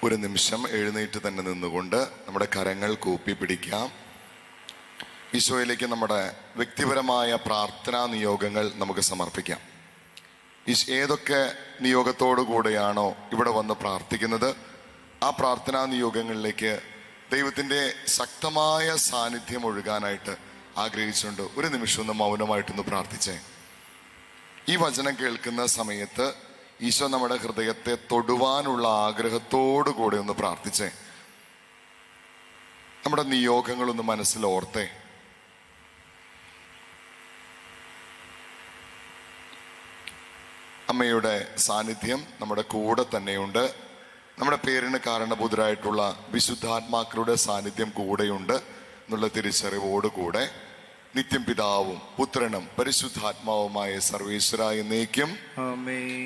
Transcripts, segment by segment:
ഒരു നിമിഷം എഴുന്നേറ്റ് തന്നെ നിന്നുകൊണ്ട് നമ്മുടെ കരങ്ങൾ കൂപ്പി പിടിക്കാം. ഈശോയിലേക്ക് നമ്മുടെ വ്യക്തിപരമായ പ്രാർത്ഥനാ നിയോഗങ്ങൾ നമുക്ക് സമർപ്പിക്കാം. ഏതൊക്കെ നിയോഗത്തോടു കൂടെയാണോ ഇവിടെ വന്ന് പ്രാർത്ഥിക്കുന്നത്, ആ പ്രാർത്ഥനാ നിയോഗങ്ങളിലേക്ക് ദൈവത്തിൻ്റെ ശക്തമായ സാന്നിധ്യം ഒഴുകാനായിട്ട് ആഗ്രഹിച്ചുകൊണ്ട് ഒരു നിമിഷം ഒന്ന് മൗനമായിട്ടൊന്ന് പ്രാർത്ഥിച്ചേ. ഈ വചനം കേൾക്കുന്ന സമയത്ത് ഈശോ നമ്മുടെ ഹൃദയത്തെ തൊടുവാനുള്ള ആഗ്രഹത്തോടു കൂടെ ഒന്ന് പ്രാർത്ഥിച്ചേ. നമ്മുടെ നിയോഗങ്ങളൊന്ന് മനസ്സിൽ ഓർത്തേ. അമ്മയുടെ സാന്നിധ്യം നമ്മുടെ കൂടെ തന്നെയുണ്ട്. നമ്മുടെ പേരിന് കാരണഭൂതരായിട്ടുള്ള വിശുദ്ധാത്മാക്കളുടെ സാന്നിധ്യം കൂടെയുണ്ട് എന്നുള്ള തിരിച്ചറിവോടുകൂടെ നിത്യം പിതാവും പുത്രനും പരിശുദ്ധാത്മാവുമായ സർവേശ്വര എന്നേക്കും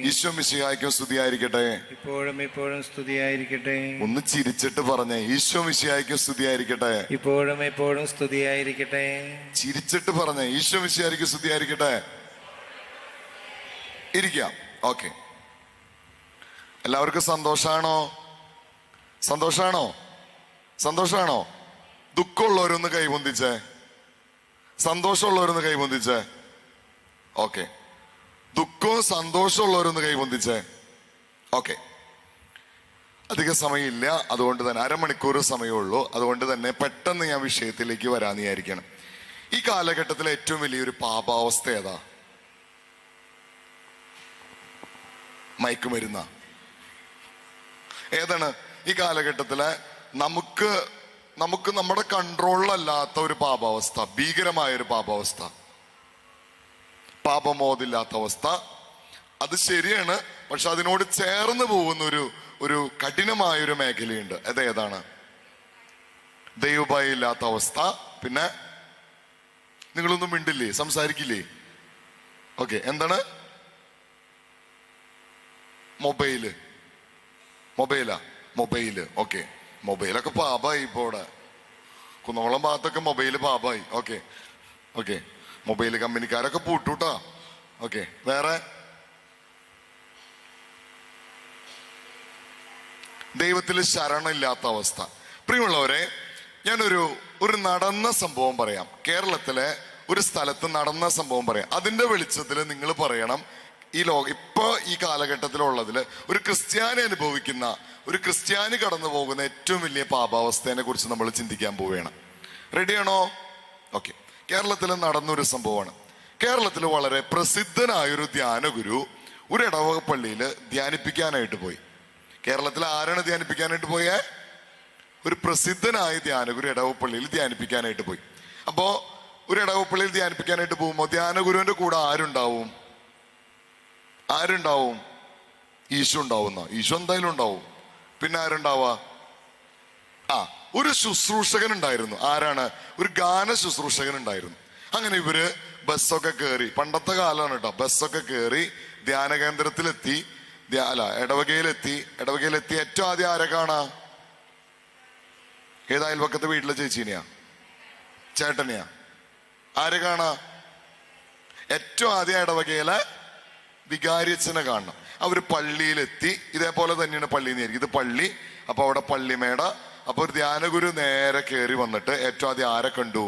ഈശോ മിശിഹായ്ക്കും സ്തുതിയായിരിക്കട്ടെ. ഇപ്പോഴും എപ്പോഴും സ്തുതിയായിരിക്കട്ടെ. ഒന്ന് ചിരിച്ചിട്ട് പറഞ്ഞേ, ഈശോ മിശിഹായ്ക്കും സ്തുതിയായിരിക്കട്ടെ. ഇപ്പോഴും എപ്പോഴും സ്തുതിയായിരിക്കട്ടെ. ചിരിച്ചിട്ട് പറഞ്ഞേ, ഈശോ മിശിഹായ്ക്കും സ്തുതിയായിരിക്കട്ടെ. ഇരിക്കാം. ഓക്കെ, എല്ലാവർക്കും സന്തോഷാണോ? സന്തോഷാണോ? സന്തോഷാണോ? ദുഃഖമുള്ളവരൊന്ന് കൈപൊന്തിച്ചേ. സന്തോഷമുള്ളവരൊന്ന് കൈപൊന്തിച്ചേ. ഓക്കെ, ദുഃഖവും സന്തോഷമുള്ളവരൊന്ന് കൈപൊന്തിച്ചേ. ഓക്കെ, അധിക സമയമില്ല, അതുകൊണ്ട് തന്നെ അരമണിക്കൂർ സമയമുള്ളൂ. അതുകൊണ്ട് തന്നെ പെട്ടെന്ന് ഞാൻ വിഷയത്തിലേക്ക് വരാന്ന് വിചാരിക്കണം. ഈ കാലഘട്ടത്തിലെ ഏറ്റവും വലിയൊരു പാപാവസ്ഥ ഏതാ? മയക്കുമരുന്ന. ഏതാണ് ഈ കാലഘട്ടത്തിലെ നമുക്ക് നമ്മുടെ കൺട്രോളിലല്ലാത്ത ഒരു പാപാവസ്ഥ, ഭീകരമായൊരു പാപാവസ്ഥ, പാപമോദില്ലാത്ത അവസ്ഥ. അത് ശരിയാണ്, പക്ഷെ അതിനോട് ചേർന്ന് പോകുന്ന ഒരു കഠിനമായൊരു മേഖലയുണ്ട്. അതേതാണ്? ദൈവഭയം ഇല്ലാത്ത അവസ്ഥ. പിന്നെ നിങ്ങളൊന്നും മിണ്ടില്ലേ, സംസാരിക്കില്ലേ? ഓക്കെ, എന്താണ്? മൊബൈല്. ഓക്കെ, മൊബൈലൊക്കെ പാപായി. ഇപ്പൊ ഇവിടെ കുന്നോളം ഭാഗത്തൊക്കെ മൊബൈല് പാപായി. ഓക്കെ, മൊബൈൽ കമ്പനിക്കാരൊക്കെ പൂട്ടൂട്ടാ. ഓക്കെ, വേറെ? ദൈവത്തിൽ ശരണമില്ലാത്ത അവസ്ഥ. പ്രിയമുള്ളവരെ, ഞാനൊരു നടന്ന സംഭവം പറയാം. കേരളത്തിലെ ഒരു സ്ഥലത്ത് നടന്ന സംഭവം പറയാം. അതിന്റെ വെളിച്ചത്തിൽ നിങ്ങൾ പറയണം, ഇപ്പൊ ഈ കാലഘട്ടത്തിലുള്ളതിൽ ഒരു ക്രിസ്ത്യാനി അനുഭവിക്കുന്ന, ഒരു ക്രിസ്ത്യാനി കടന്നു പോകുന്ന ഏറ്റവും വലിയ പാപാവസ്ഥയെ കുറിച്ച് നമ്മൾ ചിന്തിക്കാൻ പോവുകയാണ്. റെഡിയാണോ? ഓക്കെ, കേരളത്തിൽ നടന്നൊരു സംഭവമാണ്. കേരളത്തിൽ വളരെ പ്രസിദ്ധനായൊരു ധ്യാനഗുരു ഒരു ഇടവക പള്ളിയിൽ ധ്യാനിപ്പിക്കാനായിട്ട് പോയി. കേരളത്തിൽ ആരാണ് ധ്യാനിപ്പിക്കാനായിട്ട് പോയേ? ഒരു പ്രസിദ്ധനായ ധ്യാനഗുരു ഇടവക പള്ളിയിൽ ധ്യാനിപ്പിക്കാനായിട്ട് പോയി. അപ്പോ ഒരു ഇടവക പള്ളിയിൽ ധ്യാനിപ്പിക്കാനായിട്ട് പോകുമ്പോൾ ധ്യാനഗുരുവിന്റെ കൂടെ ആരുണ്ടാവും? ഈശോ ഉണ്ടാവുന്ന. ഈശോ എന്തായാലും ഉണ്ടാവും. പിന്നെ ആരുണ്ടാവുക? ഒരു ശുശ്രൂഷകൻ ഉണ്ടായിരുന്നു. ആരാണ്? ഒരു ഗാന ശുശ്രൂഷകൻ ഉണ്ടായിരുന്നു. അങ്ങനെ ഇവര് ബസ്സൊക്കെ കയറി, പണ്ടത്തെ കാലമാണ് കേട്ടോ, ബസ്സൊക്കെ കയറി ധ്യാന കേന്ദ്രത്തിലെത്തി, ഇടവകയിലെത്തി. ഏറ്റവും ആദ്യം ആരെ കാണാ? ഏത് അയൽപക്കത്തെ വീട്ടിലെ ചേച്ചീനെയാ, ചേട്ടനെയാ? ആരെ കാണാ? ഏറ്റവും ആദ്യം ഇടവകയിലെ വികാരിയച്ഛനെ കാണണം. അവര് പള്ളിയിലെത്തി. ഇതേപോലെ തന്നെയാണ് പള്ളിയിൽ നിന്ന്. ഇത് പള്ളി. അപ്പൊ അവിടെ പള്ളിമേട. അപ്പൊ ഒരു ധ്യാനഗുരു നേരെ കയറി വന്നിട്ട് ഏറ്റവും ആദ്യം ആരെ കണ്ടു?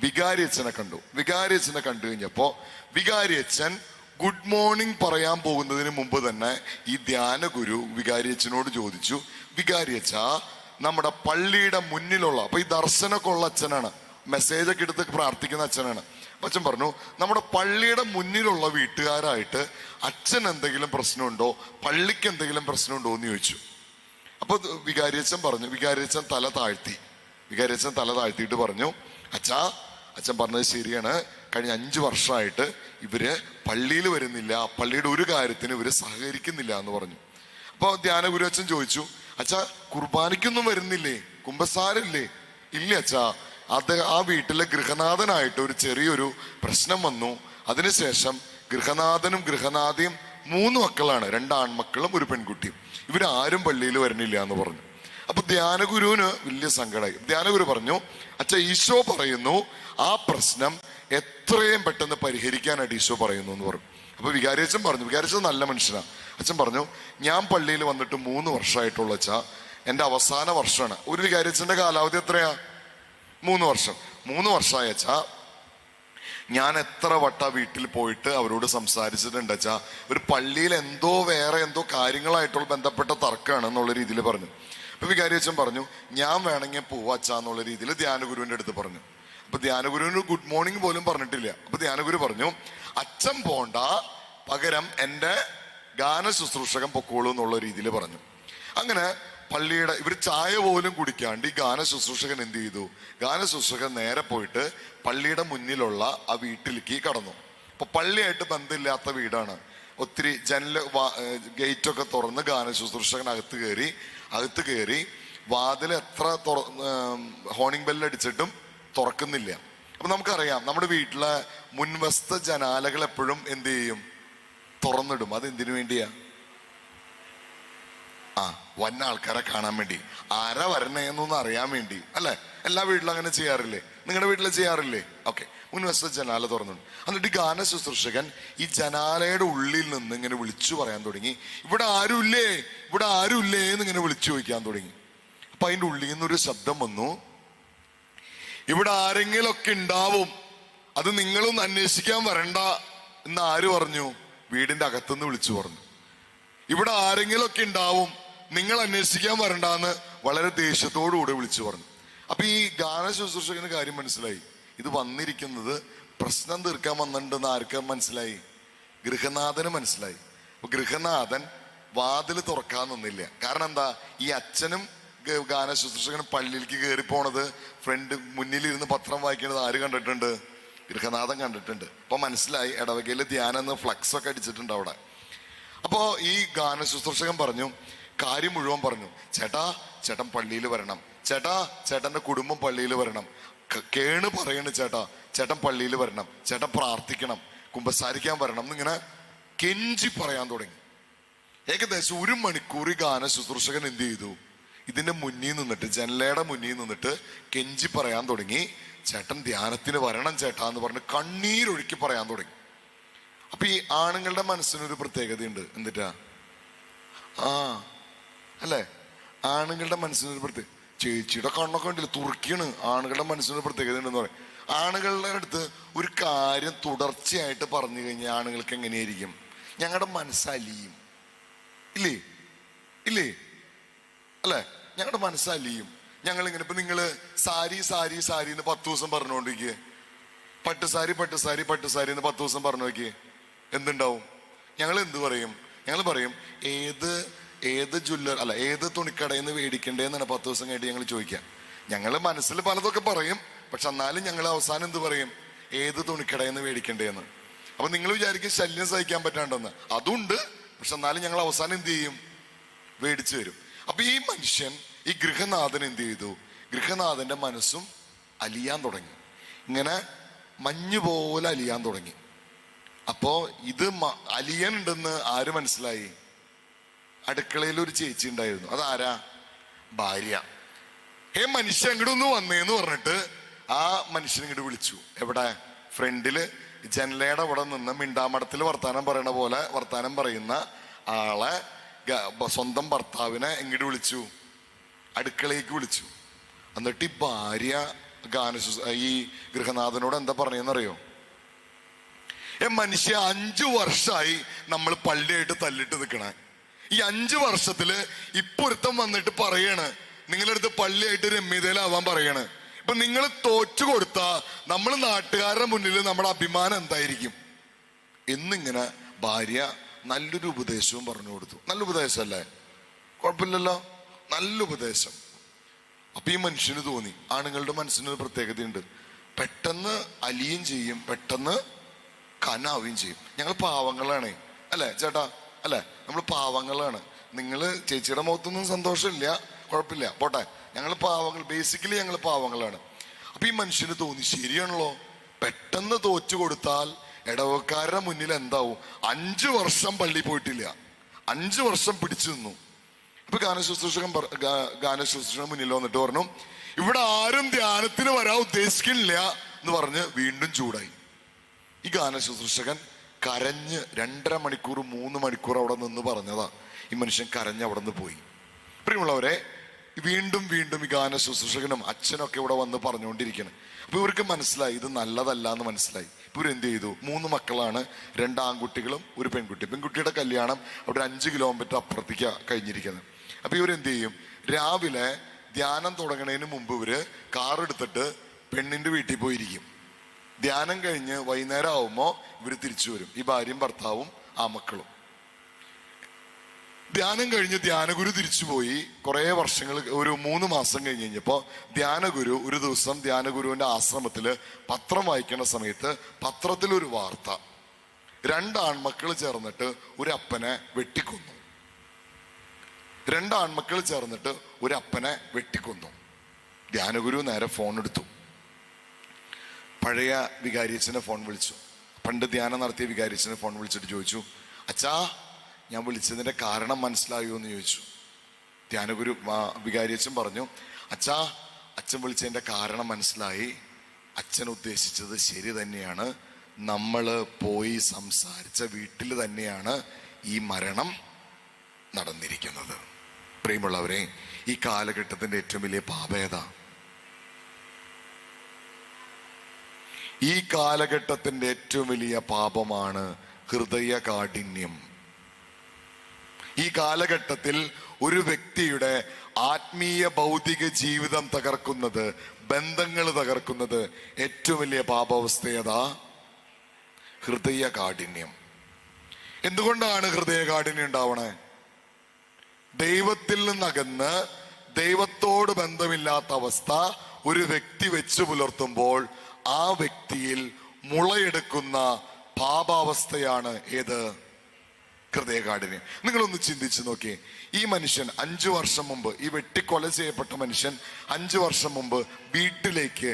വികാരിയച്ഛനെ കണ്ടു. വികാരിയച്ഛനെ കണ്ടു കഴിഞ്ഞപ്പോ വികാരിയച്ഛൻ ഗുഡ് മോർണിംഗ് പറയാൻ പോകുന്നതിന് മുമ്പ് തന്നെ ഈ ധ്യാനഗുരു വികാരിയച്ഛനോട് ചോദിച്ചു, വികാരിയച്ഛ, നമ്മുടെ പള്ളിയുടെ മുന്നിലുള്ള, അപ്പൊ ഈ ദർശനമൊക്കെ ഉള്ള അച്ഛനാണ്, മെസ്സേജൊക്കെ എടുത്ത് പ്രാർത്ഥിക്കുന്ന അച്ഛനാണ്. അച്ഛൻ പറഞ്ഞു, നമ്മുടെ പള്ളിയുടെ മുന്നിലുള്ള വീട്ടുകാരായിട്ട് അച്ഛൻ എന്തെങ്കിലും പ്രശ്നമുണ്ടോ, പള്ളിക്ക് എന്തെങ്കിലും പ്രശ്നമുണ്ടോ എന്ന് ചോദിച്ചു. അപ്പൊ വികാരിയച്ഛൻ പറഞ്ഞു, വികാരിയച്ഛൻ തല താഴ്ത്തിയിട്ട് പറഞ്ഞു, അച്ഛൻ പറഞ്ഞത് ശരിയാണ്, കഴിഞ്ഞ 5 വർഷമായിട്ട് ഇവര് പള്ളിയിൽ വരുന്നില്ല, പള്ളിയുടെ ഒരു കാര്യത്തിന് ഇവര് സഹകരിക്കുന്നില്ല എന്ന് പറഞ്ഞു. അപ്പൊ ധ്യാനഗുരു അച്ഛൻ ചോദിച്ചു, കുർബാനയ്ക്കൊന്നും വരുന്നില്ലേ, കുമ്പസാരില്ലേ? ഇല്ല അച്ഛാ, ആ വീട്ടിലെ ഗൃഹനാഥനായിട്ട് ഒരു ചെറിയൊരു പ്രശ്നം വന്നു. അതിനുശേഷം ഗൃഹനാഥനും ഗൃഹനാഥയും 3 മക്കളാണ്, 2 ആൺമക്കളും ഒരു പെൺകുട്ടിയും. ഇവരാരും പള്ളിയിൽ വരണില്ല എന്ന് പറഞ്ഞു. അപ്പൊ ധ്യാനഗുരുവിന് വലിയ സങ്കടമായി. ധ്യാനഗുരു പറഞ്ഞു, ഈശോ പറയുന്നു ആ പ്രശ്നം എത്രയും പെട്ടെന്ന് പരിഹരിക്കാനായിട്ട് ഈശോ പറയുന്നു എന്ന് പറഞ്ഞു. അപ്പൊ വികാരിയച്ഛൻ പറഞ്ഞു, വികാരിയച്ഛൻ നല്ല മനുഷ്യനാ. അച്ഛൻ പറഞ്ഞു, ഞാൻ പള്ളിയിൽ വന്നിട്ട് 3 വർഷമായിട്ടുള്ള അച്ഛാ, എൻ്റെ അവസാന വർഷമാണ്. ഒരു വികാരിച്ചന്റെ കാലാവധി എത്രയാ? 3 വർഷം. 3 വർഷമായ വെച്ചാ ഞാൻ എത്ര വട്ട വീട്ടിൽ പോയിട്ട് അവരോട് സംസാരിച്ചിട്ടുണ്ട് വെച്ചാ ഒരു പള്ളിയിൽ വേറെ എന്തോ കാര്യങ്ങളായിട്ടുള്ള ബന്ധപ്പെട്ട തർക്കമാണ് എന്നുള്ള രീതിയിൽ പറഞ്ഞു. അപ്പൊ വികാരി അച്ഛൻ പറഞ്ഞു ഞാൻ വേണമെങ്കിൽ പോവാച്ചാ എന്നുള്ള രീതിയിൽ ധ്യാനഗുരുവിന്റെ അടുത്ത് പറഞ്ഞു. അപ്പൊ ധ്യാനഗുരുവിന് ഗുഡ് മോർണിംഗ് പോലും പറഞ്ഞിട്ടില്ല. അപ്പൊ ധ്യാനഗുരു പറഞ്ഞു അച്ഛൻ പോണ്ട, പകരം എൻ്റെ ഗാന ശുശ്രൂഷകൻ പൊക്കോളൂ എന്നുള്ള രീതിയിൽ പറഞ്ഞു. അങ്ങനെ പള്ളിയുടെ ഇവർ ചായ പോലും കുടിക്കാണ്ട് ഈ ഗാന ശുശ്രൂഷകൻ എന്ത് ചെയ്തു? ഗാന ശുശ്രൂഷകൻ നേരെ പോയിട്ട് പള്ളിയുടെ മുന്നിലുള്ള ആ വീട്ടിലേക്ക് കടന്നു. അപ്പൊ പള്ളിയായിട്ട് ബന്ധമില്ലാത്ത വീടാണ്. ഒത്തിരി ഗേറ്റൊക്കെ തുറന്ന് ഗാന ശുശ്രൂഷകൻ അകത്ത് കയറി വാതിൽ എത്ര ഹോണിംഗ് ബെല്ലടിച്ചിട്ടും തുറക്കുന്നില്ല. അപ്പൊ നമുക്കറിയാം നമ്മുടെ വീട്ടിലെ മുൻവശത്തെ ജനാലകൾ എപ്പോഴും എന്ത് ചെയ്യും? തുറന്നിടും. അത് എന്തിനു വേണ്ടിയാ? വന്ന ആൾക്കാരെ കാണാൻ വേണ്ടി, ആരാ വരണേന്നൊന്ന് അറിയാൻ വേണ്ടി അല്ലെ? എല്ലാ വീട്ടിലും അങ്ങനെ ചെയ്യാറില്ലേ? നിങ്ങളുടെ വീട്ടിൽ ചെയ്യാറില്ലേ? ഓക്കെ. മുൻവശത്തെ ജനാല തുറന്നിടും. എന്നിട്ട് ഈ ഗാന ശുശ്രൂഷകൻ ഈ ജനാലയുടെ ഉള്ളിൽ നിന്ന് ഇങ്ങനെ വിളിച്ചു പറയാൻ തുടങ്ങി, ഇവിടെ ആരുമില്ലേ, ഇവിടെ ആരുമില്ലേ എന്ന് ഇങ്ങനെ വിളിച്ചു ചോദിക്കാൻ തുടങ്ങി. അപ്പൊ അതിൻ്റെ ഉള്ളിൽ നിന്നൊരു ശബ്ദം വന്നു, ഇവിടെ ആരെങ്കിലൊക്കെ ഉണ്ടാവും, അത് നിങ്ങളൊന്ന് അന്വേഷിക്കാൻ വരണ്ട എന്ന് ആര് പറഞ്ഞു? വീടിന്റെ അകത്തുനിന്ന് വിളിച്ചു പറഞ്ഞു. ഇവിടെ ആരെങ്കിലൊക്കെ ഉണ്ടാവും, നിങ്ങൾ അന്വേഷിക്കാൻ വരണ്ടെന്ന് വളരെ ദേഷ്യത്തോടുകൂടെ വിളിച്ചു പറഞ്ഞു. അപ്പൊ ഈ ഗാന ശുശ്രൂഷകന് കാര്യം മനസ്സിലായി. ഇത് വന്നിരിക്കുന്നത് പ്രശ്നം തീർക്കാൻ വന്നിട്ടുണ്ടെന്ന് ആർക്കാ മനസ്സിലായി? ഗൃഹനാഥന് മനസ്സിലായി. അപ്പൊ ഗൃഹനാഥൻ വാതിൽ തുറക്കാൻ നിന്നില്ല. കാരണം എന്താ? ഈ അച്ഛനും ഗാന ശുശ്രൂഷകനും പള്ളിയിലേക്ക് കയറി പോണത്, മുന്നിലിരുന്ന് പത്രം വായിക്കുന്നത് ആര് കണ്ടിട്ടുണ്ട്? ഗൃഹനാഥൻ കണ്ടിട്ടുണ്ട്. അപ്പൊ മനസ്സിലായി ഇടവകയില് ധ്യാനം എന്ന് ഫ്ലക്സ് ഒക്കെ അടിച്ചിട്ടുണ്ട് അവിടെ. അപ്പോ ഈ ഗാന ശുശ്രൂഷകൻ പറഞ്ഞു, കാര്യം മുഴുവൻ പറഞ്ഞു. ചേട്ടൻ പള്ളിയിൽ വരണം, ചേട്ടന്റെ കുടുംബം പള്ളിയിൽ വരണം, കേണ് പറയണ് ചേട്ടൻ പള്ളിയിൽ വരണം, ചേട്ടൻ പ്രാർത്ഥിക്കണം, കുമ്പസാരിക്കാൻ വരണം എന്നിങ്ങനെ കെഞ്ചി പറയാൻ തുടങ്ങി. ഏകദേശം 1 മണിക്കൂർ ഈ ഗാന ശുശ്രൂഷകൻ എന്ത് ചെയ്തു? ഇതിന്റെ മുന്നിൽ നിന്നിട്ട്, ജനലയുടെ മുന്നിൽ നിന്നിട്ട് കെഞ്ചി പറയാൻ തുടങ്ങി, ചേട്ടൻ ധ്യാനത്തിന് വരണം ചേട്ടാ എന്ന് പറഞ്ഞ് കണ്ണീരൊഴുക്കി പറയാൻ തുടങ്ങി. അപ്പൊ ഈ ആണുങ്ങളുടെ മനസ്സിനൊരു പ്രത്യേകതയുണ്ട്. എന്നിട്ടാ അല്ലെ? ആണുങ്ങളുടെ മനസ്സിനൊരു പ്രത്യേക, ചേച്ചിയുടെ കണ്ണൊക്കെ ഉണ്ടല്ലോ തുറക്കിയാണ്. ആണുങ്ങളുടെ മനസ്സിനൊരു പ്രത്യേകത ഉണ്ടെന്ന് പറയും. ആണുങ്ങളുടെ അടുത്ത് ഒരു കാര്യം തുടർച്ചയായിട്ട് പറഞ്ഞു കഴിഞ്ഞാൽ ആണുങ്ങൾക്ക് എങ്ങനെയായിരിക്കും? ഞങ്ങളുടെ മനസ്സലിയും. ഇല്ലേ അല്ലെ? ഞങ്ങളുടെ മനസ്സലിയും. ഞങ്ങളിങ്ങനെ ഇപ്പൊ നിങ്ങള് സാരി എന്ന് 10 ദിവസം പറഞ്ഞുകൊണ്ടിരിക്കുക, പട്ടുസാരി എന്ന് 10 ദിവസം പറഞ്ഞു നോക്കിയേ, എന്തുണ്ടാവും? ഞങ്ങൾ എന്ത് പറയും? ഞങ്ങൾ പറയും ഏത് ജ്വല്ലർ അല്ല ഏത് തുണിക്കടയിൽ നിന്ന് മേടിക്കണ്ടേന്നാണ് 10 ദിവസം കഴിഞ്ഞിട്ട് ഞങ്ങൾ ചോദിക്കാം. ഞങ്ങൾ മനസ്സിൽ പലതൊക്കെ പറയും, പക്ഷെ എന്നാലും ഞങ്ങൾ അവസാനം എന്ത് പറയും? ഏത് തുണിക്കടയിൽ നിന്ന് മേടിക്കണ്ടേന്ന്. അപ്പൊ നിങ്ങൾ വിചാരിക്കും ശല്യം സഹിക്കാൻ പറ്റാണ്ടെന്ന്. അതുണ്ട്, പക്ഷെ എന്നാലും ഞങ്ങൾ അവസാനം എന്ത് ചെയ്യും? മേടിച്ചു വരും. അപ്പൊ ഈ മനുഷ്യൻ, ഈ ഗൃഹനാഥൻ എന്ത് ചെയ്തു? ഗൃഹനാഥന്റെ മനസ്സും അലിയാൻ തുടങ്ങി. ഇങ്ങനെ മഞ്ഞ് പോലെ അലിയാൻ തുടങ്ങി. അപ്പോ ഇത് അലിയനുണ്ടെന്ന് ആര് മനസ്സിലായി? അടുക്കളയിൽ ഒരു ചേച്ചി ഉണ്ടായിരുന്നു. അതാരാ? ഭാര്യ. മനുഷ്യൻ ഇങ്ങോട്ടൊന്ന് വന്നേന്ന് പറഞ്ഞിട്ട് ആ മനുഷ്യൻ ഇങ്ങോട്ട് വിളിച്ചു. എവിടെ? ഫ്രണ്ടില് ജനലയുടെ അവിടെ നിന്ന് മിണ്ടാമടത്തിൽ വർത്താനം പറയണ പോലെ വർത്താനം പറയുന്ന ആളെ, സ്വന്തം ഭർത്താവിനെ എങ്ങോട്ട് വിളിച്ചു? അടുക്കളയ്ക്ക് വിളിച്ചു. എന്നിട്ട് ഈ ഭാര്യ ഈ ഗൃഹനാഥനോട് എന്താ പറഞ്ഞെന്നറിയോ? മനുഷ്യ 5 വർഷമായി നമ്മൾ പള്ളിയായിട്ട് തല്ലിട്ട് നിൽക്കണേ. ഈ 5 വർഷത്തില് ഇപ്പൊരുത്തം വന്നിട്ട് പറയാണ് നിങ്ങളുടെ അടുത്ത് പള്ളിയായിട്ട് രമ്യതയിലാവാൻ പറയാണ്. ഇപ്പൊ നിങ്ങൾ തോറ്റു കൊടുത്താ നമ്മൾ നാട്ടുകാരുടെ മുന്നിൽ നമ്മുടെ അഭിമാനം എന്തായിരിക്കും എന്നിങ്ങനെ ഭാര്യ നല്ലൊരു ഉപദേശവും പറഞ്ഞു കൊടുത്തു. നല്ല ഉപദേശമല്ലേ? കുഴപ്പമില്ലല്ലോ, നല്ല ഉപദേശം. അപ്പൊ ഈ മനുഷ്യന് തോന്നി, ആണുങ്ങളുടെ മനസ്സിനൊരു പ്രത്യേകതയുണ്ട്, പെട്ടെന്ന് അലിയും ചെയ്യും, പെട്ടെന്ന് കനാവുകയും ചെയ്യും. ഞങ്ങൾ പാവങ്ങളാണ് അല്ലെ ചേട്ടാ? അല്ലെ? നമ്മൾ പാവങ്ങളാണ്. നിങ്ങള് ചേച്ചിയുടെ മുഖത്തൊന്നും സന്തോഷമില്ല, കുഴപ്പമില്ല, പോട്ടെ. ഞങ്ങൾ പാവങ്ങൾ, ബേസിക്കലി ഞങ്ങൾ പാവങ്ങളാണ്. അപ്പൊ ഈ മനുഷ്യന് തോന്നി, ശരിയാണല്ലോ, പെട്ടെന്ന് തോറ്റു കൊടുത്താൽ ഇടവക്കാരുടെ മുന്നിൽ എന്താവും? 5 വർഷം പള്ളി പോയിട്ടില്ല, 5 വർഷം പിടിച്ചു നിന്നു. അപ്പൊ ഗാനശുശ്രൂഷകൻ മുന്നിൽ വന്നിട്ട് പറഞ്ഞു, ഇവിടെ ആരും ധ്യാനത്തിന് വരാൻ ഉദ്ദേശിക്കില്ല എന്ന് പറഞ്ഞ് വീണ്ടും ചൂടായി. ഈ ഗാനശുശ്രൂഷകൻ കരഞ്ഞ് 2.5 മണിക്കൂർ 3 മണിക്കൂർ അവിടെ നിന്ന് പറഞ്ഞതാ. ഈ മനുഷ്യൻ കരഞ്ഞ് അവിടെ നിന്ന് പോയി. പ്രിയമുള്ളവരെ, വീണ്ടും വീണ്ടും ഈ ഗാന ശുശ്രൂഷകനും അച്ഛനൊക്കെ ഇവിടെ വന്ന് പറഞ്ഞുകൊണ്ടിരിക്കണം. അപ്പൊ ഇവർക്ക് മനസ്സിലായി ഇത് നല്ലതല്ല എന്ന് മനസ്സിലായി. ഇപ്പൊ ഇവരെന്ത് ചെയ്തു? 3 മക്കളാണ്, 2 ആൺകുട്ടികളും ഒരു പെൺകുട്ടി. പെൺകുട്ടിയുടെ കല്യാണം അവിടെ 5 കിലോമീറ്റർ അപ്പുറത്തേക്ക് കഴിഞ്ഞിരിക്കുന്നത്. അപ്പൊ ഇവരെന്ത് ചെയ്യും? രാവിലെ ധ്യാനം തുടങ്ങുന്നതിന് മുമ്പ് ഇവര് കാർ എടുത്തിട്ട് പെണ്ണിന്റെ വീട്ടിൽ പോയിരിക്കും. ധ്യാനം കഴിഞ്ഞ് വൈകുന്നേരം ആവുമ്പോ ഇവര് തിരിച്ചു വരും, ഈ ഭാര്യയും ഭർത്താവും ആ മക്കളും. ധ്യാനം കഴിഞ്ഞ് ധ്യാനഗുരു തിരിച്ചുപോയി. കുറെ വർഷങ്ങൾ, ഒരു 3 മാസം കഴിഞ്ഞപ്പോ ധ്യാനഗുരു ഒരു ദിവസം ധ്യാനഗുരുവിന്റെ ആശ്രമത്തില് പത്രം വായിക്കുന്ന സമയത്ത് പത്രത്തിലൊരു വാർത്ത, 2 ആൺമക്കൾ ചേർന്നിട്ട് ഒരു അപ്പനെ വെട്ടിക്കൊന്നു. 2 ആൺമക്കൾ ചേർന്നിട്ട് ഒരു അപ്പനെ വെട്ടിക്കൊന്നു. ധ്യാനഗുരു നേരെ ഫോൺ എടുത്തു. പഴയ വികാരിയച്ഛനെ ഫോൺ വിളിച്ചു. പണ്ട് ധ്യാനം നടത്തിയ വികാരിയച്ഛനെ ഫോൺ വിളിച്ചിട്ട് ചോദിച്ചു, അച്ഛാ ഞാൻ വിളിച്ചതിന്റെ കാരണം മനസ്സിലായോ എന്ന് ചോദിച്ചു. ധ്യാനഗുരു വികാരിയച്ഛൻ പറഞ്ഞു, അച്ഛാ അച്ഛൻ വിളിച്ചതിന്റെ കാരണം മനസ്സിലായി. അച്ഛൻ ഉദ്ദേശിച്ചത് ശരി തന്നെയാണ്. നമ്മള് പോയി സംസാരിച്ച വീട്ടിൽ തന്നെയാണ് ഈ മരണം നടന്നിരിക്കുന്നത്. പ്രിയമുള്ളവരെ, ഈ കാലഘട്ടത്തിന്റെ ഏറ്റവും വലിയ പാപേത, ഈ കാലഘട്ടത്തിന്റെ ഏറ്റവും വലിയ പാപമാണ് ഹൃദയകാഠിന്യം. ഈ കാലഘട്ടത്തിൽ ഒരു വ്യക്തിയുടെ ആത്മീയ ഭൗതിക ജീവിതം തകർക്കുന്നത്, ബന്ധങ്ങൾ തകർക്കുന്നത് ഏറ്റവും വലിയ പാപാവസ്ഥയതാ ഹൃദയകാഠിന്യം. എന്തുകൊണ്ടാണ് ഹൃദയകാഠിന്യം ഉണ്ടാവണേ? ദൈവത്തിൽ നിന്നകന്ന് ദൈവത്തോട് ബന്ധമില്ലാത്ത അവസ്ഥ ഒരു വ്യക്തി വെച്ചു പുലർത്തുമ്പോൾ ആ വ്യക്തിയിൽ മുളയെടുക്കുന്ന പാപാവസ്ഥയാണ് ഏത്? ഹൃദയകാഠിന്യം. നിങ്ങളൊന്ന് ചിന്തിച്ചു നോക്കിയേ. ഈ മനുഷ്യൻ 5 വർഷം മുമ്പ്, ഈ വെട്ടിക്കൊല ചെയ്യപ്പെട്ട മനുഷ്യൻ 5 വർഷം മുമ്പ് വീട്ടിലേക്ക്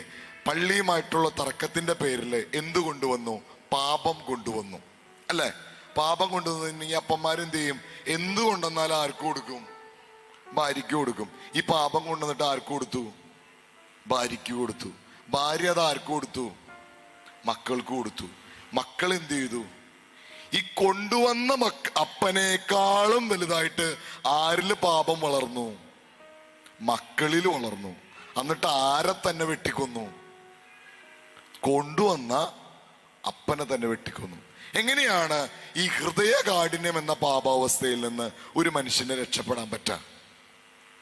പള്ളിയുമായിട്ടുള്ള തർക്കത്തിന്റെ പേരിൽ എന്ത് കൊണ്ടുവന്നു? പാപം കൊണ്ടുവന്നു, അല്ലെ? പാപം കൊണ്ടുവന്നു. ഈ അപ്പന്മാരെന്ത് ചെയ്യും? എന്ത് കൊണ്ടുവന്നാലും ആർക്ക് കൊടുക്കും? ഭാര്യയ്ക്ക് കൊടുക്കും. ഈ പാപം കൊണ്ടുവന്നിട്ട് ആർക്ക് കൊടുത്തു? ഭാര്യയ്ക്ക് കൊടുത്തു. ഭാര്യ അത് ആർക്ക് കൊടുത്തു? മക്കൾക്ക് കൊടുത്തു. മക്കൾ എന്ത് ചെയ്തു? ഈ കൊണ്ടുവന്ന അപ്പനേക്കാളും വലുതായിട്ട് ആരില് പാപം വളർന്നു? മക്കളിൽ വളർന്നു. എന്നിട്ട് ആരെ തന്നെ വെട്ടിക്കൊന്നു? കൊണ്ടുവന്ന അപ്പനെ തന്നെ വെട്ടിക്കൊന്നു. എങ്ങനെയാണ് ഈ ഹൃദയകാഠിന്യം എന്ന പാപാവസ്ഥയിൽ നിന്ന് ഒരു മനുഷ്യനെ രക്ഷപ്പെടാൻ പറ്റുക?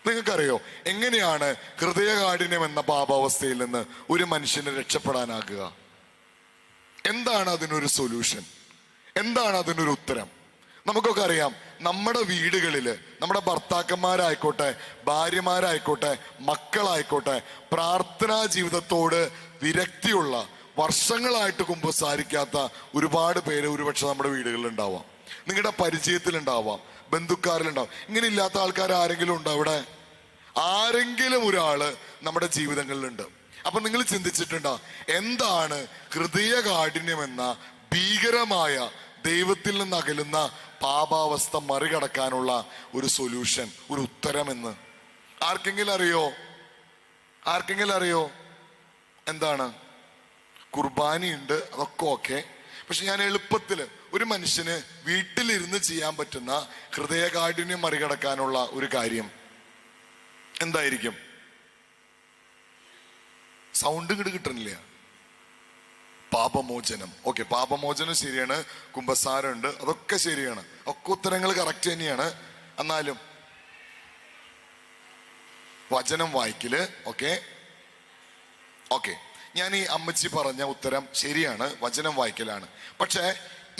നിങ്ങൾക്കറിയോ എങ്ങനെയാണ് ഹൃദയകാഠിന്യം എന്ന പാപാവസ്ഥയിൽ നിന്ന് ഒരു മനുഷ്യനെ രക്ഷപ്പെടാനാകുക? എന്താണ് അതിനൊരു സൊല്യൂഷൻ? എന്താണ് അതിനൊരു ഉത്തരം? നമുക്കൊക്കെ അറിയാം, നമ്മുടെ വീടുകളില് നമ്മുടെ ഭർത്താക്കന്മാരായിക്കോട്ടെ, ഭാര്യമാരായിക്കോട്ടെ, മക്കളായിക്കോട്ടെ, പ്രാർത്ഥനാ ജീവിതത്തോട് വിരക്തിയുള്ള, വർഷങ്ങളായിട്ട് കുമ്പസാരിക്കാത്ത ഒരുപാട് പേര് ഒരുപക്ഷെ നമ്മുടെ വീടുകളിൽ ഉണ്ടാവാം, നിങ്ങളുടെ പരിചയത്തിലുണ്ടാവാം, ബന്ധുക്കാരിലുണ്ടാവും. ഇങ്ങനെ ഇല്ലാത്ത ആൾക്കാർ ആരെങ്കിലും ഉണ്ടോ അവിടെ? ആരെങ്കിലും ഒരാള് നമ്മുടെ ജീവിതങ്ങളിലുണ്ട്. അപ്പൊ നിങ്ങൾ ചിന്തിച്ചിട്ടുണ്ടോ എന്താണ് ഹൃദയകാഠിന്യം എന്ന ഭീകരമായ ദൈവത്തിൽ നിന്ന് അകലുന്ന പാപാവസ്ഥ മറികടക്കാനുള്ള ഒരു സൊല്യൂഷൻ, ഒരു ഉത്തരമെന്ന്? ആർക്കെങ്കിലും അറിയോ? ആർക്കെങ്കിലും അറിയോ? എന്താണ്? കുർബാനയുണ്ട്, അതൊക്കെ ഓക്കെ. പക്ഷെ ഞാൻ എളുപ്പത്തില് ഒരു മനുഷ്യന് വീട്ടിലിരുന്ന് ചെയ്യാൻ പറ്റുന്ന ഹൃദയകാഠിന്യം മറികടക്കാനുള്ള ഒരു കാര്യം എന്തായിരിക്കും? സൗണ്ട് ഇങ്ങോട്ട് കിട്ടണില്ല. പാപമോചനം. ഓക്കെ, പാപമോചനം ശരിയാണ്, കുമ്പസാരമുണ്ട്, അതൊക്കെ ശരിയാണ്, ഒക്കെ ഉത്തരങ്ങൾ കറക്റ്റ് തന്നെയാണ്. എന്നാലും വചനം വായിക്കല് ഓക്കെ ഓക്കെ ഞാൻ ഈ അമ്മച്ചി പറഞ്ഞ ഉത്തരം ശരിയാണ്, വചനം വായിക്കലാണ്. പക്ഷെ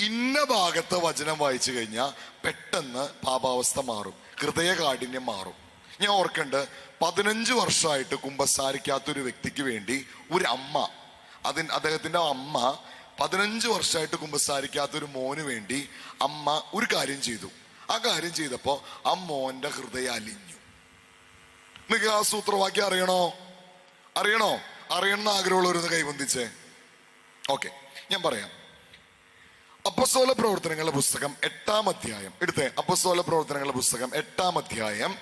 ഇന്ന ഭാഗത്ത് വചനം വായിച്ചു കഴിഞ്ഞാൽ പെട്ടെന്ന് പാപാവസ്ഥ മാറും, ഹൃദയകാഠിന്യം മാറും. ഞാൻ ഓർക്കണ്ട്, 15 വർഷമായിട്ട് കുമ്പസാരിക്കാത്തൊരു വ്യക്തിക്ക് വേണ്ടി ഒരു അമ്മ, അദ്ദേഹത്തിന്റെ അമ്മ 15 വർഷമായിട്ട് കുമ്പസാരിക്കാത്തൊരു മോന് വേണ്ടി അമ്മ ഒരു കാര്യം ചെയ്തു. ആ കാര്യം ചെയ്തപ്പോ ആ മോന്റെ ഹൃദയം അലിഞ്ഞു. നിങ്ങൾക്ക് ആ സൂത്രവാക്യം അറിയണോ? അറിയണമെന്ന് ആഗ്രഹമുള്ളവരൊന്ന് കൈബന്ധിച്ചേ. ഓക്കെ, ഞാൻ പറയാം. അപ്പോസ്തല പ്രവർത്തനങ്ങളുടെ പുസ്തകം 8-ാം അധ്യായം എടുത്തേ. അപ്പോസ്തല പ്രവർത്തനങ്ങളുടെ പുസ്തകം 8-ാം അധ്യായം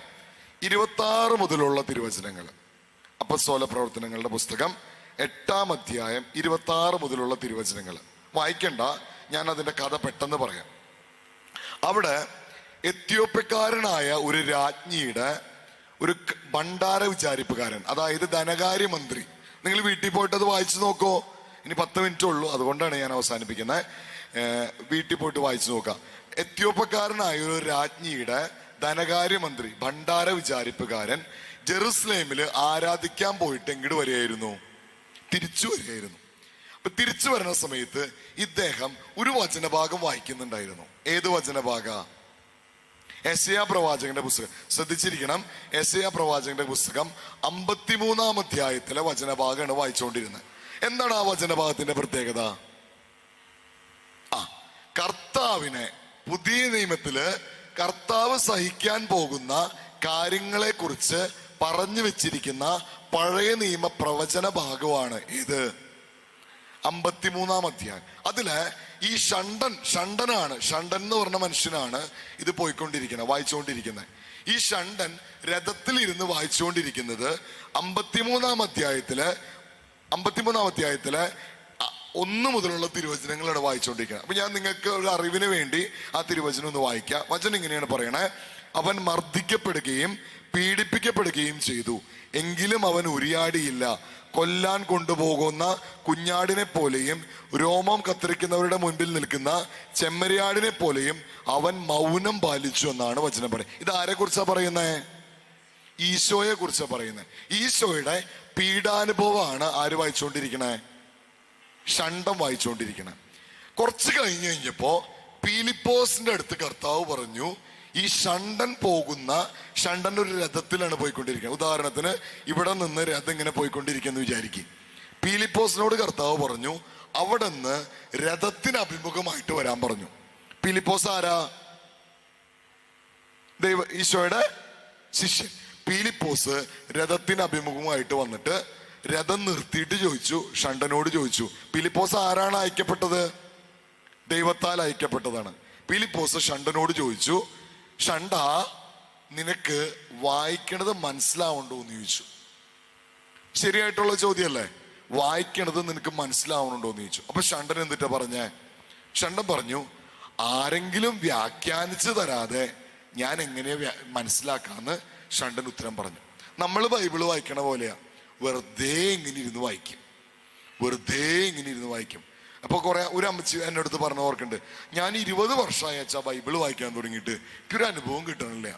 26 മുതലുള്ള തിരുവചനങ്ങൾ. അപ്പോസ്തല പ്രവർത്തനങ്ങളുടെ പുസ്തകം 8-ാം അധ്യായം 26 മുതലുള്ള തിരുവചനങ്ങൾ വായിക്കണ്ട, ഞാൻ അതിന്റെ കഥ പെട്ടെന്ന് പറയാം. അവിടെ എത്യോപ്യക്കാരനായ ഒരു രാജ്ഞിയുടെ ഒരു ഭണ്ഡാര വിചാരിപ്പുകാരൻ, അതായത് ധനകാര്യമന്ത്രി. നിങ്ങൾ വീട്ടിൽ പോയിട്ട് അത് വായിച്ചു നോക്കോ. ഇനി 10 മിനിറ്റേ ഉള്ളൂ, അതുകൊണ്ടാണ് ഞാൻ അവസാനിപ്പിക്കുന്നത്. വീട്ടിൽ പോയിട്ട് വായിച്ചു നോക്കാം. എത്യോപ്യക്കാരനായ ഒരു രാജ്ഞിയുടെ ധനകാര്യമന്ത്രി, ഭണ്ഡാര വിചാരിപ്പുകാരൻ ജെറുസലേമില് ആരാധിക്കാൻ പോയിട്ട് എങ്ങോട്ട് വരികയായിരുന്നു? തിരിച്ചു വരികയായിരുന്നു. അപ്പൊ തിരിച്ചു വരുന്ന സമയത്ത് ഇദ്ദേഹം ഒരു വചനഭാഗം വായിക്കുന്നുണ്ടായിരുന്നു. ഏത് വചനഭാഗ? യെശയ്യാ പ്രവാചകന്റെ പുസ്തകം. ശ്രദ്ധിച്ചിരിക്കണം, യെശയ്യാ പ്രവാചകന്റെ പുസ്തകം 53-ാം അധ്യായത്തിലെ വചനഭാഗമാണ് വായിച്ചുകൊണ്ടിരുന്നത്. എന്താണ് ആ വചനഭാഗത്തിന്റെ പ്രത്യേകത? കർത്താവിനെ, പുതിയ നിയമത്തില് കർത്താവ് സഹിക്കാൻ പോകുന്ന കാര്യങ്ങളെ കുറിച്ച് പറഞ്ഞു വെച്ചിരിക്കുന്ന പഴയ നിയമ പ്രവചന ഭാഗമാണ് ഇത്. 53-ാം അധ്യായം. അതില് ഈ ഷണ്ടനാണ്, ഷണ്ടൻ എന്ന് പറഞ്ഞ മനുഷ്യനാണ് ഇത് പോയിക്കൊണ്ടിരിക്കുന്നത്, വായിച്ചുകൊണ്ടിരിക്കുന്നത്. ഈ ഷണ്ടൻ രഥത്തിലിരുന്ന് വായിച്ചുകൊണ്ടിരിക്കുന്നത് 53-ാം അധ്യായത്തില് 1 മുതലുള്ള തിരുവചനങ്ങളാണ് വായിച്ചുകൊണ്ടിരിക്കുന്നത്. അപ്പൊ ഞാൻ നിങ്ങൾക്ക് ഒരു അറിവിന് വേണ്ടി ആ തിരുവചനം ഒന്ന് വായിക്കാം. വചനം ഇങ്ങനെയാണ് പറയണേ: അവൻ മർദ്ദിക്കപ്പെടുകയും പീഡിപ്പിക്കപ്പെടുകയും ചെയ്തു, എങ്കിലും അവൻ ഉരിയാടിയില്ല. കൊല്ലാൻ കൊണ്ടുപോകുന്ന കുഞ്ഞാടിനെ പോലെയും രോമം കത്തിരിക്കുന്നവരുടെ മുൻപിൽ നിൽക്കുന്ന ചെമ്മരിയാടിനെ പോലെയും അവൻ മൗനം പാലിച്ചു എന്നാണ് വചനം പറയുന്നത്. ഇത് ആരെ കുറിച്ചാ പറയുന്നേ? ഈശോയെ കുറിച്ചാ പറയുന്നത്. ഈശോയുടെ പീഡാനുഭവമാണ് ആര് വായിച്ചുകൊണ്ടിരിക്കണേ? ഷണ്ടൻ വായിച്ചുകൊണ്ടിരിക്കണേ. കുറച്ച് കഴിഞ്ഞപ്പോ പീലിപ്പോസിന്റെ അടുത്ത് കർത്താവ് പറഞ്ഞു, ഈ ഷണ്ടൻ ഒരു രഥത്തിലാണ് പോയിക്കൊണ്ടിരിക്കുന്നത്. ഉദാഹരണത്തിന് ഇവിടെ നിന്ന് രഥം ഇങ്ങനെ പോയിക്കൊണ്ടിരിക്കുന്നു വിചാരിക്കും. പീലിപ്പോസിനോട് കർത്താവ് പറഞ്ഞു അവിടെ നിന്ന് രഥത്തിന് അഭിമുഖമായിട്ട് വരാൻ പറഞ്ഞു. പീലിപ്പോസ് ആരാ? ഈശോയുടെ ശിഷ്യൻ. പീലിപ്പോസ് രഥത്തിന് അഭിമുഖമായിട്ട് വന്നിട്ട് രഥം നിർത്തിയിട്ട് ചോദിച്ചു, ഷണ്ടനോട് ചോദിച്ചു, പീലിപ്പോസ് ആരാണ് അയക്കപ്പെട്ടത്? ദൈവത്താൽ അയക്കപ്പെട്ടതാണ്. പീലിപ്പോസ് ഷണ്ടനോട് ചോദിച്ചു, ഷണ്ട, നിനക്ക് വായിക്കണത് മനസ്സിലാവണ്ടോ എന്ന് ചോദിച്ചു. ശരിയായിട്ടുള്ള ചോദ്യമല്ലേ? വായിക്കണത് നിനക്ക് മനസ്സിലാവണുണ്ടോ എന്ന് ചോദിച്ചു. അപ്പൊ ഷണ്ടൻ എന്നിട്ടാ പറഞ്ഞേ? ഷണ്ടൻ പറഞ്ഞു, ആരെങ്കിലും വ്യാഖ്യാനിച്ചു തരാതെ ഞാൻ എങ്ങനെയാ മനസ്സിലാക്കാന്ന് ഷണ്ടൻ ഉത്തരം പറഞ്ഞു. നമ്മൾ ബൈബിള് വായിക്കണ പോലെയാ, വെറുതെ ഇങ്ങനെ ഇരുന്ന് വായിക്കും. അപ്പൊ ഒരു അമ്മച്ചി എന്റെ അടുത്ത് പറഞ്ഞ ഓർക്കുന്നുണ്ട്, ഞാൻ 20 വർഷമായി അച്ഛാ ബൈബിള് വായിക്കാൻ തുടങ്ങിയിട്ട് എനിക്കൊരു അനുഭവം കിട്ടണില്ല.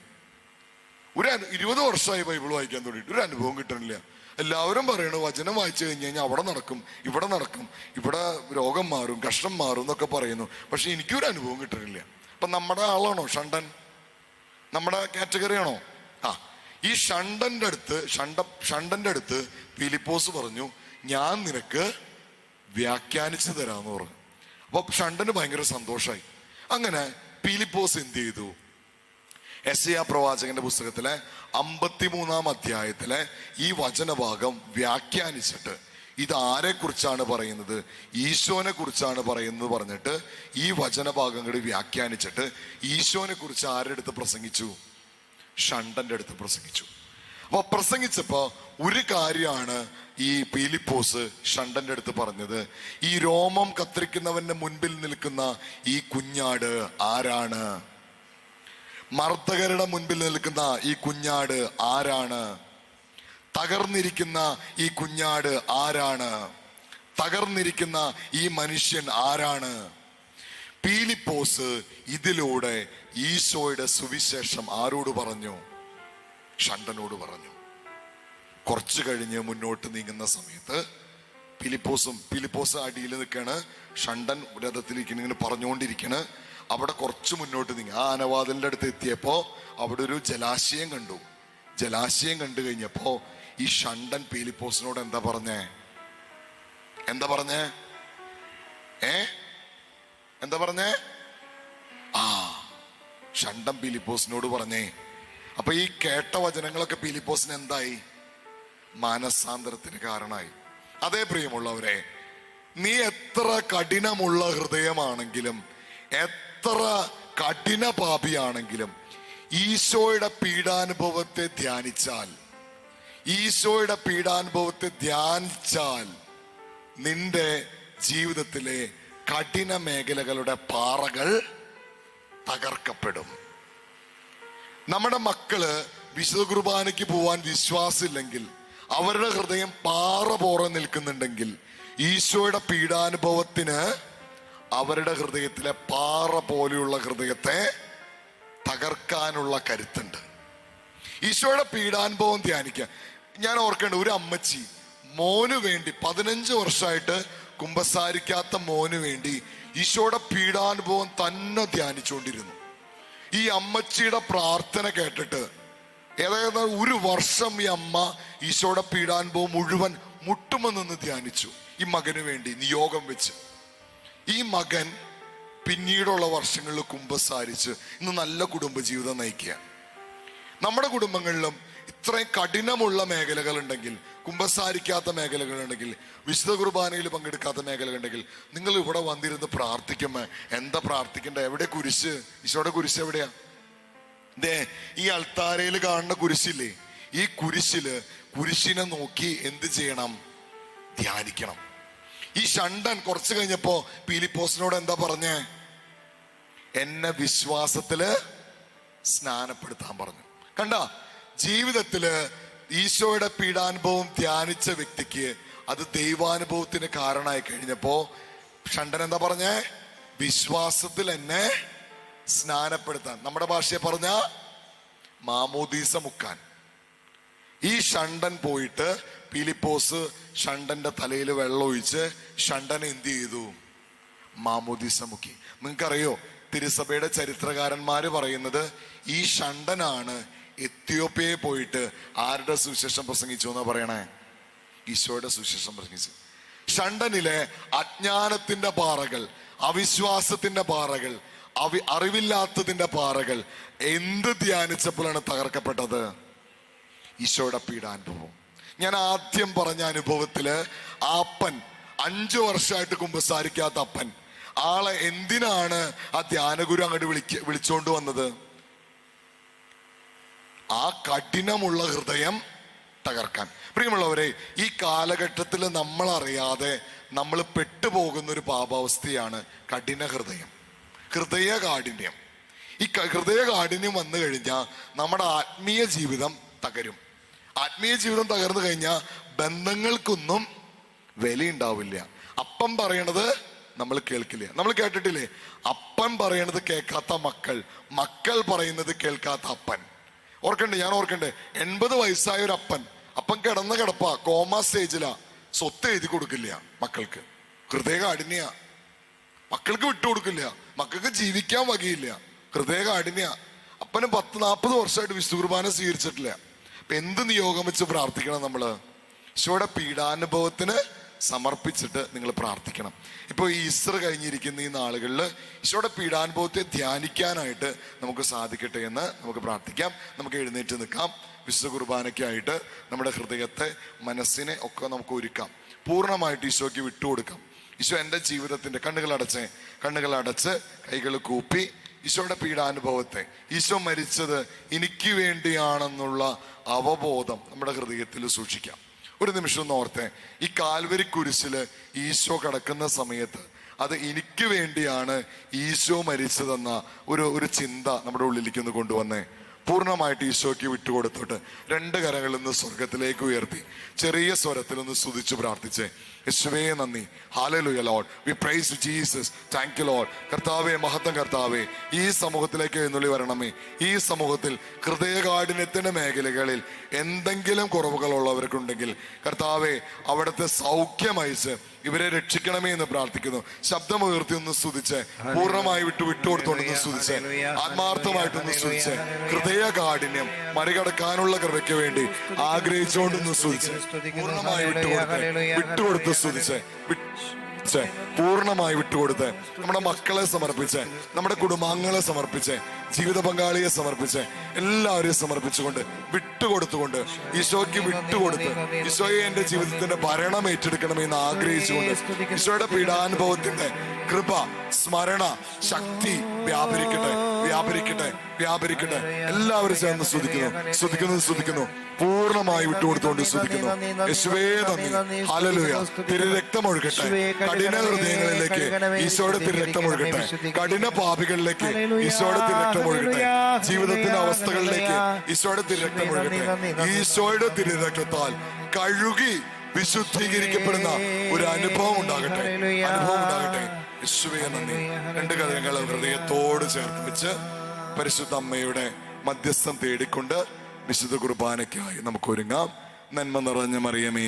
20 വർഷമായി ബൈബിള് വായിക്കാൻ തുടങ്ങിയിട്ട് ഒരു അനുഭവം കിട്ടണില്ല. എല്ലാവരും പറയണു വചനം വായിച്ചു കഴിഞ്ഞാൽ അവിടെ നടക്കും, ഇവിടെ രോഗം മാറും, കഷ്ടം മാറും എന്നൊക്കെ പറയുന്നു. പക്ഷെ എനിക്കൊരു അനുഭവം കിട്ടണില്ല. അപ്പൊ നമ്മുടെ ആളാണോ ഷണ്ടൻ? നമ്മുടെ കാറ്റഗറി ആണോ? ഈ ഷണ്ടന്റെ അടുത്ത് ഫിലിപ്പോസ് പറഞ്ഞു, ഞാൻ നിനക്ക് വ്യാഖ്യാനിച്ചു തരാന്ന് പറഞ്ഞു. അപ്പൊ ഷണ്ടന് ഭയങ്കര സന്തോഷമായി. അങ്ങനെ ഫിലിപ്പോസ് എന്ത് ചെയ്തു? യെശയ്യാ പ്രവാചകന്റെ പുസ്തകത്തിലെ 53-ാം അധ്യായത്തിലെ ഈ വചനഭാഗം വ്യാഖ്യാനിച്ചിട്ട് ഇത് ആരെ കുറിച്ചാണ് പറയുന്നത്? ഈശോനെ കുറിച്ചാണ് പറയുന്നത് പറഞ്ഞിട്ട് ഈ വചനഭാഗങ്ങൾ വ്യാഖ്യാനിച്ചിട്ട് ഈശോനെ കുറിച്ച് ആരുടെ അടുത്ത് പ്രസംഗിച്ചു? ഷണ്ടന്റെ അടുത്ത് പ്രസംഗിച്ചു. അപ്പൊ പ്രസംഗിച്ചപ്പോ ഒരു കാര്യമാണ് ഈ ഫിലിപ്പോസ് ഷണ്ടന്റെ അടുത്ത് പറഞ്ഞത്, ഈ രോമം കത്തിരിക്കുന്നവന്റെ മുൻപിൽ നിൽക്കുന്ന ഈ കുഞ്ഞാട് ആരാണ്? മർദ്ദകരുടെ മുൻപിൽ നിൽക്കുന്ന ഈ കുഞ്ഞാട് ആരാണ്? തകർന്നിരിക്കുന്ന ഈ കുഞ്ഞാട് ആരാണ്? തകർന്നിരിക്കുന്ന ഈ മനുഷ്യൻ ആരാണ്? ഫിലിപ്പോസ് ഇതിലൂടെ ഈശോയുടെ സുവിശേഷം ആരോട് പറഞ്ഞു? ഷണ്ടനോട് പറഞ്ഞു. കുറച്ചു കഴിഞ്ഞ് മുന്നോട്ട് നീങ്ങുന്ന സമയത്ത് ഫിലിപ്പോസ് അടിയിൽ നിൽക്കാണ്, ഷണ്ടൻ രഥത്തിലേക്ക് ഇങ്ങനെ പറഞ്ഞുകൊണ്ടിരിക്കണ്. അവിടെ കുറച്ച് മുന്നോട്ട് നീങ്ങി ആ ആനവാതിലിന്റെ അടുത്ത് എത്തിയപ്പോ അവിടെ ഒരു ജലാശയം കണ്ടു. ജലാശയം കണ്ടു കഴിഞ്ഞപ്പോ ഈ ഷണ്ടൻ ഫിലിപ്പോസിനോട് എന്താ പറഞ്ഞേ? എന്താ പറഞ്ഞേ? ഷണ്ടൻ ഫിലിപ്പോസിനോട് പറഞ്ഞേ. അപ്പൊ ഈ കേട്ട വചനങ്ങളൊക്കെ ഫിലിപ്പോസിന് എന്തായി? മാനസാന്തരത്തിന് കാരണമായി. അതേ പ്രിയമുള്ളവരെ, നീ എത്ര കഠിനമുള്ള ഹൃദയമാണെങ്കിലും, എത്ര കഠിന പാപിയാണെങ്കിലും ഈശോയുടെ പീഡാനുഭവത്തെ ധ്യാനിച്ചാൽ നിന്റെ ജീവിതത്തിലെ കഠിന മേഖലകളുടെ പാറകൾ തകർക്കപ്പെടും. നമ്മുടെ മക്കള് വിശുദ്ധ കുർബാനയ്ക്ക് പോവാൻ വിശ്വാസമില്ലെങ്കിൽ, അവരുടെ ഹൃദയം പാറ പോലെ നിൽക്കുന്നുണ്ടെങ്കിൽ, ഈശോയുടെ പീഡാനുഭവത്തിന് അവരുടെ ഹൃദയത്തിലെ പാറ പോലെയുള്ള ഹൃദയത്തെ തകർക്കാനുള്ള കരുത്തുണ്ട്. ഈശോയുടെ പീഡാനുഭവം ധ്യാനിക്കുക. ഞാൻ ഓർക്കേണ്ട, ഒരു അമ്മച്ചി മോന് വേണ്ടി 15 വർഷമായിട്ട് കുമ്പസാരിക്കാത്ത മോന് വേണ്ടി ഈശോയുടെ പീഡാനുഭവം തന്നെ ധ്യാനിച്ചുകൊണ്ടിരുന്നു. ഈ അമ്മച്ചിയുടെ പ്രാർത്ഥന കേട്ടിട്ട് ഏതായത് 1 വർഷം ഈ അമ്മ ഈശോയുടെ പീഡാനുഭവം മുഴുവൻ മുട്ടുമെന്ന് ധ്യാനിച്ചു ഈ മകന് വേണ്ടി നിയോഗം വെച്ച്. ഈ മകൻ പിന്നീടുള്ള വർഷങ്ങളിൽ കുമ്പസാരിച്ച് ഇന്ന് നല്ല കുടുംബജീവിതം നയിക്കുക. നമ്മുടെ കുടുംബങ്ങളിലും ഇത്രയും കഠിനമുള്ള മേഖലകളുണ്ടെങ്കിൽ, കുമ്പസാരിക്കാത്ത മേഖലകളുണ്ടെങ്കിൽ, വിശുദ്ധ കുർബാനയിൽ പങ്കെടുക്കാത്ത മേഖലകളുണ്ടെങ്കിൽ, നിങ്ങൾ ഇവിടെ വന്നിരുന്ന് പ്രാർത്ഥിക്കുമ്പോ എന്താ പ്രാർത്ഥിക്കണ്ട? എവിടെ കുരിശ്? ഈശോയുടെ കുരിശ് എവിടെയാ? ഈ അൾത്താരയിൽ കാണുന്ന കുരിശില്ലേ, ഈ കുരിശിനെ നോക്കി എന്ത് ചെയ്യണം? ധ്യാനിക്കണം. ഈ ഷണ്ടൻ കുറച്ച് കഴിഞ്ഞപ്പോ പീലിപ്പോസിനോട് എന്താ പറഞ്ഞേ? എന്നെ വിശ്വാസത്തില് സ്നാനപ്പെടുത്താൻ പറഞ്ഞു. കണ്ട, ജീവിതത്തില് ഈശോയുടെ പീഡാനുഭവം ധ്യാനിച്ച വ്യക്തിക്ക് അത് ദൈവാനുഭവത്തിന് കാരണമായി കഴിഞ്ഞപ്പോ ഷണ്ടൻ എന്താ പറഞ്ഞേ? വിശ്വാസത്തിൽ എന്നെ സ്നാനപ്പെടുത്താൻ. നമ്മുടെ ഭാഷയെ പറഞ്ഞ മാമോദീസ മുക്കാൻ. ഈ ഷണ്ടൻ പോയിട്ട് പീലിപ്പോസ് ഷണ്ടന്റെ തലയിൽ വെള്ളം ഒഴിച്ച് ഷണ്ടനെ എന്ത് ചെയ്തു? മാമോദീസ മുക്കി. നിങ്ങൾക്കറിയോ, തിരുസഭയുടെ ചരിത്രകാരന്മാര് പറയുന്നത് ഈ ഷണ്ടനാണ് എത്യോപ്യയിൽ പോയിട്ട് ആരുടെ സുവിശേഷം പ്രസംഗിച്ചു എന്നാ പറയണേ? ഈശോയുടെ സുവിശേഷം പ്രസംഗിച്ചു. ഷണ്ടനിലെ അജ്ഞാനത്തിന്റെ പാറകൾ, അവിശ്വാസത്തിന്റെ പാറകൾ, അറിവില്ലാത്തതിന്റെ പാറകൾ എന്ത് ധ്യാനിച്ചപ്പോഴാണ് തകർക്കപ്പെട്ടത്? ഈശോയുടെ പീഡാനുഭവം. ഞാൻ ആദ്യം പറഞ്ഞ അനുഭവത്തില് ആ അപ്പൻ 5 വർഷമായിട്ട് കുമ്പസാരിക്കാത്ത അപ്പൻ ആളെ എന്തിനാണ് ആ ധ്യാനഗുരു അങ്ങോട്ട് വിളിച്ചോണ്ട് വന്നത്? ആ കഠിനമുള്ള ഹൃദയം തകർക്കാൻ. പ്രിയമുള്ളവരെ, ഈ കാലഘട്ടത്തിൽ നമ്മൾ അറിയാതെ നമ്മൾ പെട്ടുപോകുന്ന ഒരു പാപാവസ്ഥയാണ് കഠിന ഹൃദയം, ഹൃദയകാഠിന്യം. ഈ ഹൃദയകാഠിന്യം വന്നു കഴിഞ്ഞാൽ നമ്മുടെ ആത്മീയ ജീവിതം തകരും. ആത്മീയ ജീവിതം തകർന്നു കഴിഞ്ഞാൽ ബന്ധങ്ങൾക്കൊന്നും വിലയുണ്ടാവില്ല. അപ്പൻ പറയണത് നമ്മൾ കേൾക്കില്ല. നമ്മൾ കേട്ടിട്ടില്ലേ? അപ്പൻ പറയണത് കേൾക്കാത്ത മക്കൾ, മക്കൾ പറയുന്നത് കേൾക്കാത്ത അപ്പൻ. ഞാൻ ഓർക്കണ്ടേ 80 വയസ്സായ ഒരു അപ്പൻ കിടന്ന കിടപ്പാ, കോമ സ്റ്റേജിലാ. സ്വത്ത് എഴുതി കൊടുക്കില്ല മക്കൾക്ക്, ഹൃദയകാഠിന്യ. മക്കൾക്ക് വിട്ടുകൊടുക്കില്ല, മക്കൾക്ക് ജീവിക്കാൻ വകയില്ല, ഹൃദയകാഠിന്യ. അപ്പന് 10-40 വർഷമായിട്ട് വിശുദ്ധ കുർബാന സ്വീകരിച്ചിട്ടില്ല. അപ്പൊ എന്ത് നിയോഗം വെച്ച് പ്രാർത്ഥിക്കണം? നമ്മള് ഈശോയുടെ പീഡാനുഭവത്തിന് സമർപ്പിച്ചിട്ട് നിങ്ങൾ പ്രാർത്ഥിക്കണം. ഇപ്പോൾ ഈ ഈസ്റ്റർ കഴിഞ്ഞിരിക്കുന്ന ഈ നാളുകളിൽ ഈശോയുടെ പീഡാനുഭവത്തെ ധ്യാനിക്കാനായിട്ട് നമുക്ക് സാധിക്കട്ടെ എന്ന് നമുക്ക് പ്രാർത്ഥിക്കാം. നമുക്ക് എഴുന്നേറ്റ് നിൽക്കാം. വിശുദ്ധ കുർബാനയ്ക്കായിട്ട് നമ്മുടെ ഹൃദയത്തെ, മനസ്സിനെ ഒക്കെ നമുക്ക് ഒരുക്കാം. പൂർണ്ണമായിട്ട് ഈശോയ്ക്ക് വിട്ടുകൊടുക്കാം. ഈശോ എൻ്റെ ജീവിതത്തിന്റെ കണ്ണുകൾ അടച്ച് കൈകൾ കൂപ്പി ഈശോയുടെ പീഡാനുഭവത്തെ, ഈശോ മരിച്ചത് എനിക്ക് വേണ്ടിയാണെന്നുള്ള അവബോധം നമ്മുടെ ഹൃദയത്തിൽ സൂക്ഷിക്കാം. ഒരു നിമിഷം ഒന്ന് ഓർത്തെ, ഈ കാൽവരി കുരിശില് ഈശോ കിടക്കുന്ന സമയത്ത് അത് എനിക്ക് വേണ്ടിയാണ് ഈശോ മരിച്ചതെന്ന ഒരു ചിന്ത നമ്മുടെ ഉള്ളിലേക്ക് ഒന്ന് കൊണ്ടുവന്നേ. പൂർണ്ണമായിട്ട് ഈശോയ്ക്ക് വിട്ടുകൊടുത്തോട്ട് 2 കരങ്ങളിൽ നിന്ന് സ്വർഗത്തിലേക്ക് ഉയർത്തി ചെറിയ സ്വരത്തിൽ ഒന്ന് സ്തുതിച്ച് പ്രാർത്ഥിച്ചേ. യേശുവേ നന്ദി, hallelujah Lord, V price Jesus, thank you Lord. കർത്താവേ, മഹത്വം കർത്താവേ, ഈ സമൂഹത്തിലേക്ക് എഴുന്നള്ളി വരണമേ. ഈ സമൂഹത്തിൽ ഹൃദയകാഠിന്യത്തിന്റെ മേഖലകളിൽ എന്തെങ്കിലും കുറവുകൾ ഉള്ളവർക്കുണ്ടെങ്കിൽ കർത്താവേ, അവിടുത്തെ സൗഖ്യമയച്ച് ഇവരെ രക്ഷിക്കണമേ എന്ന് പ്രാർത്ഥിക്കുന്നു. ശബ്ദമുയർത്തി ഒന്ന് സ്തുതിച്ച്, പൂർണ്ണമായി വിട്ടുകൊടുത്തോണ്ടൊന്ന് സ്തുതിച്ച്, ആത്മാർത്ഥമായിട്ടൊന്ന് സ്തുതിച്ച്, ഹൃദയകാഠിന്യം മറികടക്കാനുള്ള കൃപയ്ക്ക് വേണ്ടി ആഗ്രഹിച്ചുകൊണ്ടൊന്ന് സ്തുതിച്ച്, പൂർണ്ണമായി വിട്ടുകൊടുത്ത് സ്തുതിച്ച്, പൂർണ്ണമായി വിട്ടുകൊടുത്ത്, നമ്മുടെ മക്കളെ സമർപ്പിച്ച്, നമ്മുടെ കുടുംബാംഗങ്ങളെ സമർപ്പിച്ച്, ജീവിത പങ്കാളിയെ സമർപ്പിച്ച്, എല്ലാവരെയും സമർപ്പിച്ചുകൊണ്ട് വിട്ടുകൊടുത്തുകൊണ്ട് ഈശോയ്ക്ക് വിട്ടുകൊടുത്ത്, ഈശോയെ എന്റെ ജീവിതത്തിന്റെ ഭരണം ഏറ്റെടുക്കണമെന്ന് ആഗ്രഹിച്ചുകൊണ്ട് ഈശോയുടെ പീഡാനുഭവത്തിന്റെ കൃപ, സ്മരണ, ശക്തി വ്യാപരിക്കട്ടെ. വ്യാപരിക്കട്ടെ, വ്യാപരിക്കട്ടെ. എല്ലാവരും ചേർന്ന് സ്തുതിക്കുന്നു. പൂർണ്ണമായി വിട്ടുകൊടുത്തുകൊണ്ട് സ്തുതിക്കുന്നു. യേശുവേ നന്ദി. ഹല്ലേലൂയ. തിരുരക്തം ഒഴുകട്ടെ കഠിന ഹൃദയങ്ങളിലേക്ക്, ഈശോയുടെ തിരുരക്തം ഒഴുകട്ടെ. കഠിന പാപികളിലേക്ക് ഈശോയുടെ തിരുരക്തം ഒഴുകട്ടെ. ജീവിതത്തിന്റെ അവസ്ഥകളിലേക്ക് ഈശോയുടെ തിരുരക്തം ഒഴുകട്ടെ. ഈശോയുടെ തിരുരക്തത്താൽ കഴുകി വിശുദ്ധീകരിക്കപ്പെടുന്ന ഒരു അനുഭവം ഉണ്ടാകട്ടെ. യേശുവേ നന്ദി. രണ്ട് കരങ്ങൾ ഹൃദയത്തോട് ചേർത്ത് വെച്ച് പരിശുദ്ധ അമ്മയുടെ മധ്യസ്ഥം തേടിക്കൊണ്ട് വിശുദ്ധ കുർബാനയ്ക്കായി നമുക്ക് ഒരുങ്ങാം. നന്മ നിറഞ്ഞ മറിയമേ,